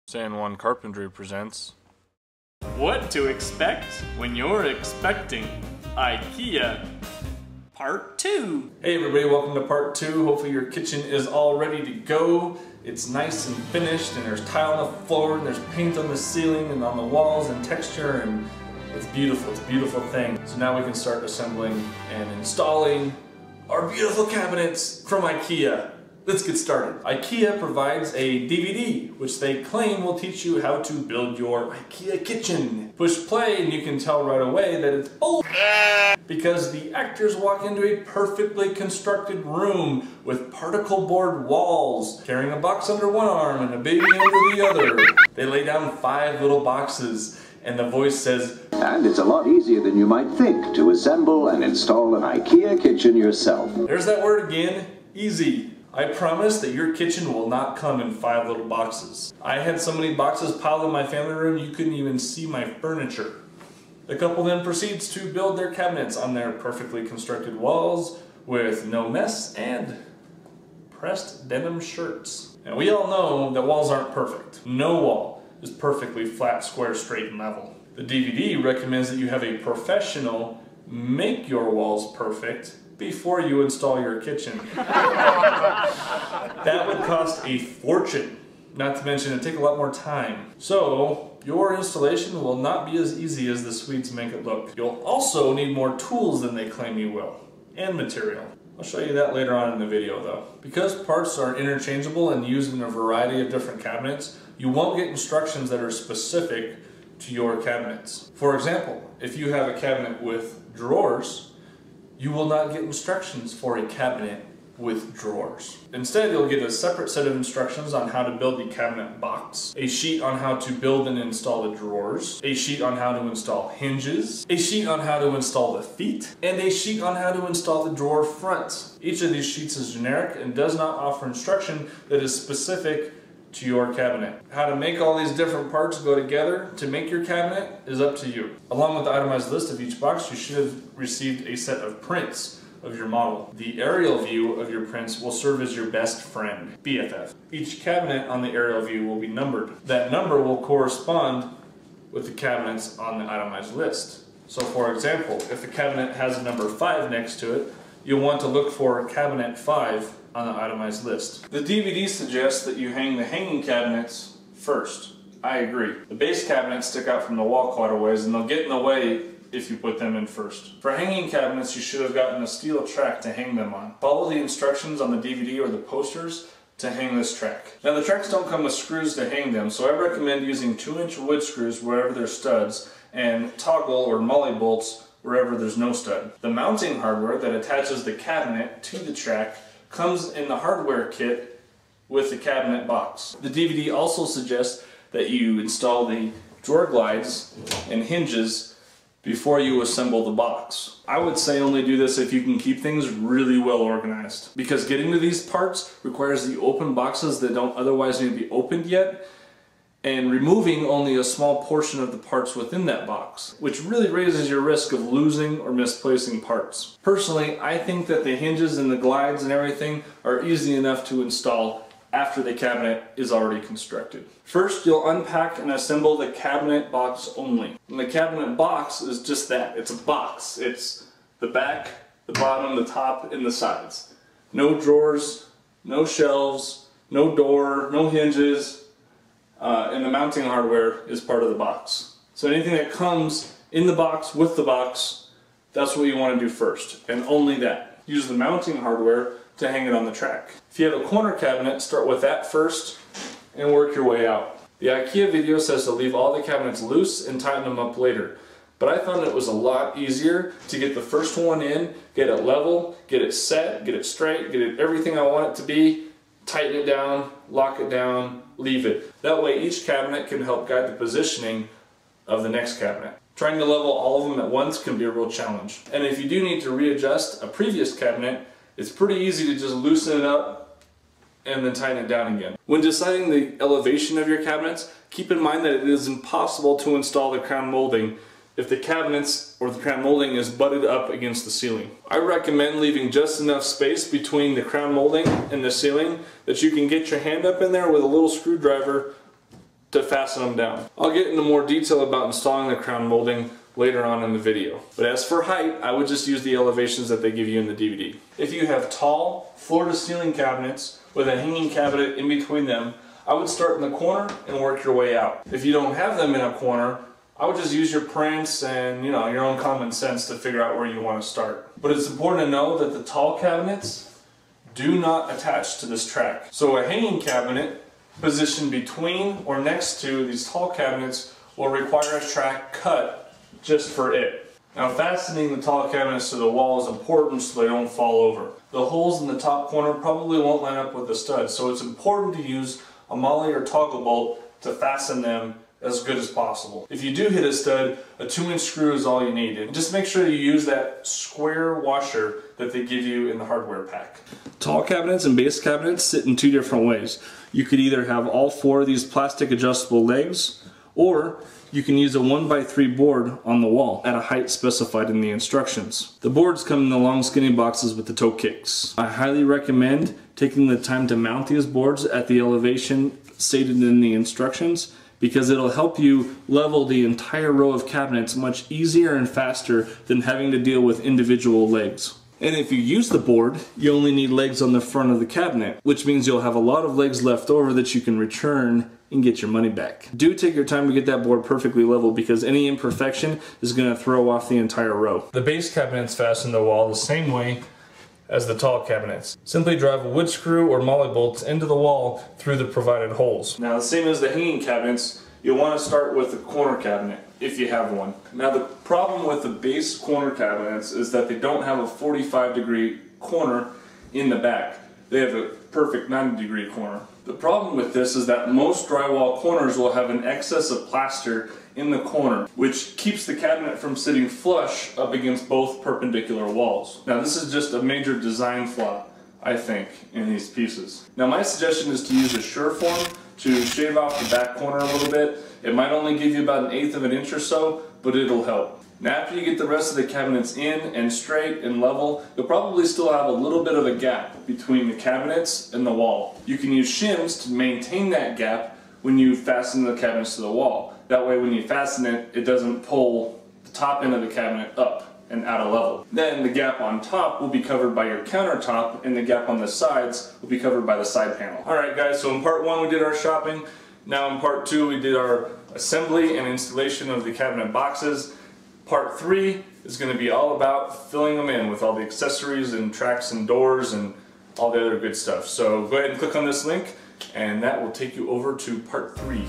San Juan Carpentry presents What to expect when you're expecting IKEA Part 2. Hey everybody, welcome to part 2. Hopefully your kitchen is all ready to go. It's nice and finished, and there's tile on the floor, and there's paint on the ceiling and on the walls and texture, and it's beautiful. It's a beautiful thing. So now we can start assembling and installing our beautiful cabinets from IKEA. Let's get started. IKEA provides a DVD, which they claim will teach you how to build your IKEA kitchen. Push play and you can tell right away that it's bullshit, because the actors walk into a perfectly constructed room with particle board walls, carrying a box under one arm and a baby under the other. They lay down 5 little boxes, and the voice says, and it's a lot easier than you might think to assemble and install an IKEA kitchen yourself. There's that word again, easy. I promise that your kitchen will not come in 5 little boxes. I had so many boxes piled in my family room you couldn't even see my furniture. The couple then proceeds to build their cabinets on their perfectly constructed walls with no mess and pressed denim shirts. And we all know that walls aren't perfect. No wall is perfectly flat, square, straight, and level. The DVD recommends that you have a professional make your walls perfect before you install your kitchen. That would cost a fortune, not to mention it'd take a lot more time. So your installation will not be as easy as the Swedes make it look. You'll also need more tools than they claim you will, and material. I'll show you that later on in the video though. Because parts are interchangeable and used in a variety of different cabinets, you won't get instructions that are specific to your cabinets. For example, if you have a cabinet with drawers, you will not get instructions for a cabinet with drawers. Instead, you'll get a separate set of instructions on how to build the cabinet box, a sheet on how to build and install the drawers, a sheet on how to install hinges, a sheet on how to install the feet, and a sheet on how to install the drawer fronts. Each of these sheets is generic and does not offer instruction that is specific to your cabinet. How to make all these different parts go together to make your cabinet is up to you. Along with the itemized list of each box, you should have received a set of prints of your model. The aerial view of your prints will serve as your best friend, BFF. Each cabinet on the aerial view will be numbered. That number will correspond with the cabinets on the itemized list. So for example, if the cabinet has a number 5 next to it, you'll want to look for cabinet 5 on the itemized list. The DVD suggests that you hang the hanging cabinets first. I agree. The base cabinets stick out from the wall quite a ways, and they'll get in the way if you put them in first. For hanging cabinets, you should have gotten a steel track to hang them on. Follow the instructions on the DVD or the posters to hang this track. Now the tracks don't come with screws to hang them, so I recommend using 2-inch wood screws wherever there's studs, and toggle or molly bolts wherever there's no stud. The mounting hardware that attaches the cabinet to the track comes in the hardware kit with the cabinet box. The DVD also suggests that you install the drawer glides and hinges before you assemble the box. I would say only do this if you can keep things really well organized, because getting to these parts requires the open boxes that don't otherwise need to be opened yet, and removing only a small portion of the parts within that box, which really raises your risk of losing or misplacing parts. Personally, I think that the hinges and the glides and everything are easy enough to install after the cabinet is already constructed. First, you'll unpack and assemble the cabinet box only. And the cabinet box is just that. It's a box. It's the back, the bottom, the top, and the sides. No drawers, no shelves, no door, no hinges, and the mounting hardware is part of the box. So anything that comes in the box with the box, that's what you want to do first, and only that. Use the mounting hardware to hang it on the track. If you have a corner cabinet, start with that first and work your way out. The IKEA video says to leave all the cabinets loose and tighten them up later, but I found it was a lot easier to get the first one in, get it level, get it set, get it straight, get it everything I want it to be, tighten it down, lock it down, leave it. That way each cabinet can help guide the positioning of the next cabinet. Trying to level all of them at once can be a real challenge. And if you do need to readjust a previous cabinet, it's pretty easy to just loosen it up and then tighten it down again. When deciding the elevation of your cabinets, keep in mind that it is impossible to install the crown molding if the cabinets or the crown molding is butted up against the ceiling. I recommend leaving just enough space between the crown molding and the ceiling that you can get your hand up in there with a little screwdriver to fasten them down. I'll get into more detail about installing the crown molding later on in the video. But as for height, I would just use the elevations that they give you in the DVD. If you have tall floor-to-ceiling cabinets with a hanging cabinet in between them, I would start in the corner and work your way out. If you don't have them in a corner, I would just use your prints and your own common sense to figure out where you want to start. But it's important to know that the tall cabinets do not attach to this track. So a hanging cabinet positioned between or next to these tall cabinets will require a track cut just for it. Now, fastening the tall cabinets to the wall is important so they don't fall over. The holes in the top corner probably won't line up with the studs, so it's important to use a MOLLE or toggle bolt to fasten them as good as possible. If you do hit a stud, a 2-inch screw is all you need. And just make sure you use that square washer that they give you in the hardware pack. Tall cabinets and base cabinets sit in two different ways. You could either have all 4 of these plastic adjustable legs, or you can use a 1x3 board on the wall at a height specified in the instructions. The boards come in the long skinny boxes with the toe kicks. I highly recommend taking the time to mount these boards at the elevation stated in the instructions, because it'll help you level the entire row of cabinets much easier and faster than having to deal with individual legs. And if you use the board, you only need legs on the front of the cabinet, which means you'll have a lot of legs left over that you can return and get your money back. Do take your time to get that board perfectly level, because any imperfection is going to throw off the entire row. The base cabinets fasten the wall the same way as the tall cabinets. Simply drive a wood screw or MOLLE bolts into the wall through the provided holes. Now, the same as the hanging cabinets, you'll want to start with the corner cabinet if you have one. Now, the problem with the base corner cabinets is that they don't have a 45-degree corner in the back. They have a perfect 90-degree corner. The problem with this is that most drywall corners will have an excess of plaster in the corner, which keeps the cabinet from sitting flush up against both perpendicular walls. Now, this is just a major design flaw, I think, in these pieces. Now, my suggestion is to use a Surform to shave off the back corner a little bit. It might only give you about 1/8 of an inch or so, but it'll help. Now, after you get the rest of the cabinets in and straight and level, you'll probably still have a little bit of a gap between the cabinets and the wall. You can use shims to maintain that gap when you fasten the cabinets to the wall. That way, when you fasten it, it doesn't pull the top end of the cabinet up and out of level. Then the gap on top will be covered by your countertop, and the gap on the sides will be covered by the side panel. Alright guys, so in part 1 we did our shopping. Now in part 2 we did our assembly and installation of the cabinet boxes. Part 3 is going to be all about filling them in with all the accessories and tracks and doors and all the other good stuff. So go ahead and click on this link, and that will take you over to part 3.